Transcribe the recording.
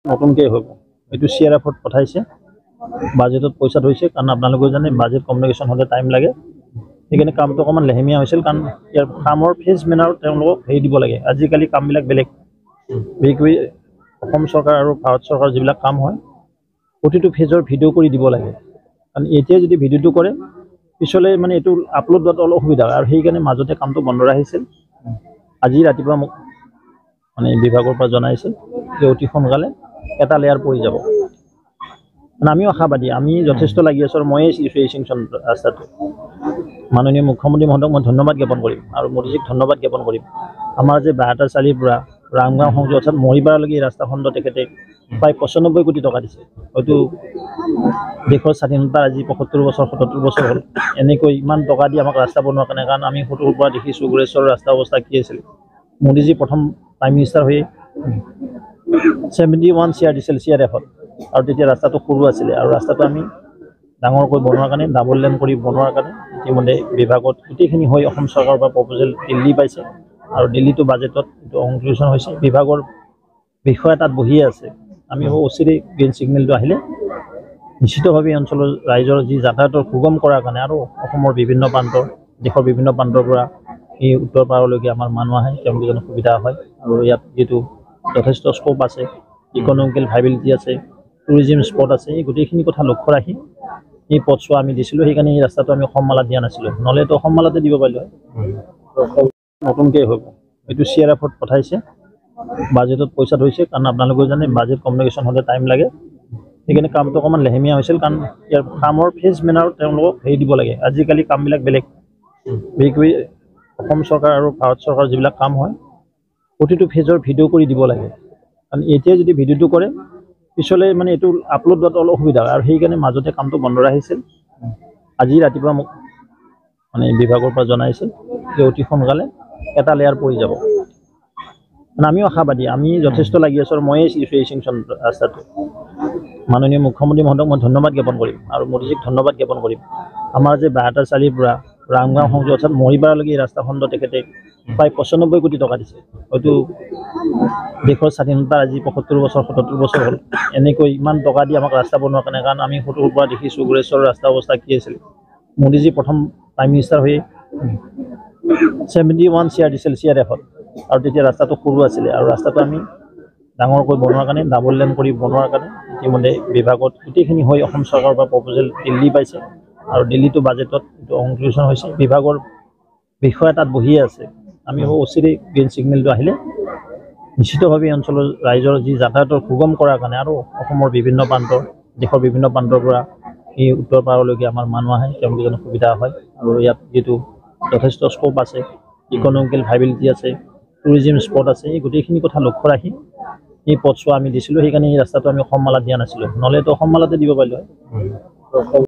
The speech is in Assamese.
নতুনকৈ হ'ব এইটো CRF-ত পঠাইছে বাজেটত পইচা থৈছে কাৰণ আপোনালোকে জানে বাজেট কমিউনিকেশ্যন হ'লে টাইম লাগে সেইকাৰণে কামটো অকণমান লেহেমীয়া হৈছিল কাৰণ ইয়াৰ কামৰ ফেজ মেনাৰত তেওঁলোকক হেৰি দিব লাগে আজিকালি কামবিলাক বেলেগ বিশেষকৈ অসম চৰকাৰ আৰু ভাৰত চৰকাৰ যিবিলাক কাম হয় প্ৰতিটো ফেজৰ ভিডিঅ' কৰি দিব লাগে কাৰণ এতিয়া যদি ভিডিঅ'টো কৰে পিছলৈ মানে এইটো আপলোড কৰাটো অলপ অসুবিধা হয় আৰু সেইকাৰণে মাজতে কামটো বন্ধ ৰাখিছিল আজি ৰাতিপুৱা মোক মানে বিভাগৰ পৰা জনাইছিল যে অতি সোনকালে এটা লেয়াৰ পৰি যাব মানে আমিও আশাবাদী আমি যথেষ্ট লাগি আছোঁ আৰু ময়ে চিচুৱেশ্যন ৰাস্তাটো মাননীয় মুখ্যমন্ত্ৰী মহোদয়ক মই ধন্যবাদ জ্ঞাপন কৰিম আৰু মোদীজীক ধন্যবাদ জ্ঞাপন কৰিম আমাৰ যে 72 চালিৰ পৰা ৰামগাঁও সংযোগ অৰ্থাৎ মৰিপাৰালৈকে এই ৰাস্তাখণ্ড তেখেতে প্ৰায় 95 কোটি টকা দিছে হয়তো দেশৰ স্বাধীনতাৰ আজি 75 বছৰ 77 বছৰ হ'ল এনেকৈ ইমান টকা দি আমাক ৰাস্তা বনোৱাৰ কাৰণে কাৰণ আমি ফটোৰ পৰা দেখিছোঁ গুৰেশ্বৰৰ ৰাস্তা অৱস্থা কি আছিল মোদীজী প্ৰথম প্ৰাইম মিনিষ্টাৰ হৈ 71 CR দিছিল CRF-ত আৰু তেতিয়া ৰাস্তাটো সৰু আছিলে আৰু ৰাস্তাটো আমি ডাঙৰকৈ বনোৱাৰ কাৰণে ডাবল লেন কৰি বনোৱাৰ কাৰণে ইতিমধ্যে বিভাগত গোটেইখিনি হৈ অসম চৰকাৰৰ পৰা প্ৰপ'জেল দিল্লী পাইছে আৰু দিল্লীটো বাজেটত এইটো সংযোজন হৈছে বিভাগৰ বিষয়া তাত বহিয়ে আছে আমি অচিৰে গ্ৰীণ ছিগনেলটো আহিলে নিশ্চিতভাৱে অঞ্চলৰ ৰাইজৰ যি যাতায়াতৰ সুগম কৰাৰ কাৰণে আৰু অসমৰ বিভিন্ন প্ৰান্তৰ দেশৰ বিভিন্ন প্ৰান্তৰ পৰা এই উত্তৰ পাৰলৈকে আমাৰ মানুহ আহে তেওঁলোকৰ যেন সুবিধা হয় আৰু ইয়াত যিটো যথেষ্ট স্কোপ আছে ইকনমিকেল ভাইবিলিটি আছে টুৰিজিম স্পট আছে এই গোটেইখিনি কথা লক্ষ্য ৰাখি এই পথছোৱা আমি দিছিলোঁ সেইকাৰণে এই ৰাস্তাটো আমি অসমমালাত দিয়া নাছিলোঁ নহ'লেতো অসমমালাতে দিব পাৰিলোঁ হয় নতুনকৈ হ'ব এইটো CRF-ত পঠাইছে বাজেটত পইচা থৈছে কাৰণ আপোনালোকে জানে বাজেট কমিউনিকেশ্যন হ'লে টাইম লাগে সেইকাৰণে কামটো অকণমান লেহেমীয়া হৈছিল কাৰণ ইয়াৰ কামৰ ফেজ মেনাৰত তেওঁলোকক হেৰি দিব লাগে আজিকালি কামবিলাক বেলেগ বিশেষকৈ অসম চৰকাৰ আৰু ভাৰত চৰকাৰ যিবিলাক কাম হয় প্ৰতিটো ফেজৰ ভিডিঅ' কৰি দিব লাগে কাৰণ এতিয়া যদি ভিডিঅ'টো কৰে পিছলৈ মানে এইটো আপলোড কৰাটো অলপ অসুবিধা হয় আৰু সেইকাৰণে মাজতে কামটো বন্ধ ৰাখিছিল আজি ৰাতিপুৱা মোক মানে বিভাগৰ পৰা জনাইছিল যে অতি সোনকালে এটা লেয়াৰ পৰি যাব মানে আমিও আশাবাদী আমি যথেষ্ট লাগি আছোঁ আৰু ময়ে চিচুৱেশ্যন ৰাস্তাটো মাননীয় মুখ্যমন্ত্ৰী মহোদয়ক মই ধন্যবাদ জ্ঞাপন কৰিম আৰু মোদীজীক ধন্যবাদ জ্ঞাপন কৰিম আমাৰ যে 72 চালিৰ পৰা ৰামগাঁও সংযোগ অৰ্থাৎ মৰিপাৰালৈকে এই ৰাস্তাখণ্ড তেখেতে প্ৰায় 95 কোটি টকা দিছে হয়তো দেশৰ স্বাধীনতাৰ আজি 75 বছৰ 77 বছৰ হ'ল এনেকৈ ইমান টকা দি আমাক ৰাস্তা বনোৱাৰ কাৰণে কাৰণ আমি ফটোৰ পৰা দেখিছোঁ গুৰেশ্বৰৰ ৰাস্তা অৱস্থা কি আছিল মোদীজী প্ৰথম প্ৰাইম মিনিষ্টাৰ হৈ 71 CR দিছিল CRF-ত আৰু তেতিয়া ৰাস্তাটো সৰু আছিলে আৰু ৰাস্তাটো আমি ডাঙৰকৈ বনোৱাৰ কাৰণে ডাবল লেন কৰি বনোৱাৰ কাৰণে ইতিমধ্যে বিভাগত গোটেইখিনি হৈ অসম চৰকাৰৰ পৰা প্ৰপ'জেল দিল্লী পাইছে আৰু দিল্লীটো বাজেটত এইটো সংযোজন হৈছে বিভাগৰ বিষয়া তাত বহিয়ে আছে আমি অচিৰে গ্ৰীণ ছিগনেলটো আহিলে নিশ্চিতভাৱে অঞ্চলৰ ৰাইজৰ যি যাতায়াতৰ সুগম কৰাৰ কাৰণে আৰু অসমৰ বিভিন্ন প্ৰান্তৰ দেশৰ বিভিন্ন প্ৰান্তৰ পৰা এই উত্তৰ পাৰলৈকে আমাৰ মানুহ আহে তেওঁলোকৰ যেন সুবিধা হয় আৰু ইয়াত যিটো যথেষ্ট স্কোপ আছে ইকনমিকেল ভাইবিলিটি আছে টুৰিজিম স্পট আছে এই গোটেইখিনি কথা লক্ষ্য ৰাখি এই পথছোৱা আমি দিছিলোঁ সেইকাৰণে এই ৰাস্তাটো আমি অসমমালাত দিয়া নাছিলোঁ নহ'লেতো অসমমালাতে দিব পাৰিলোঁ হয়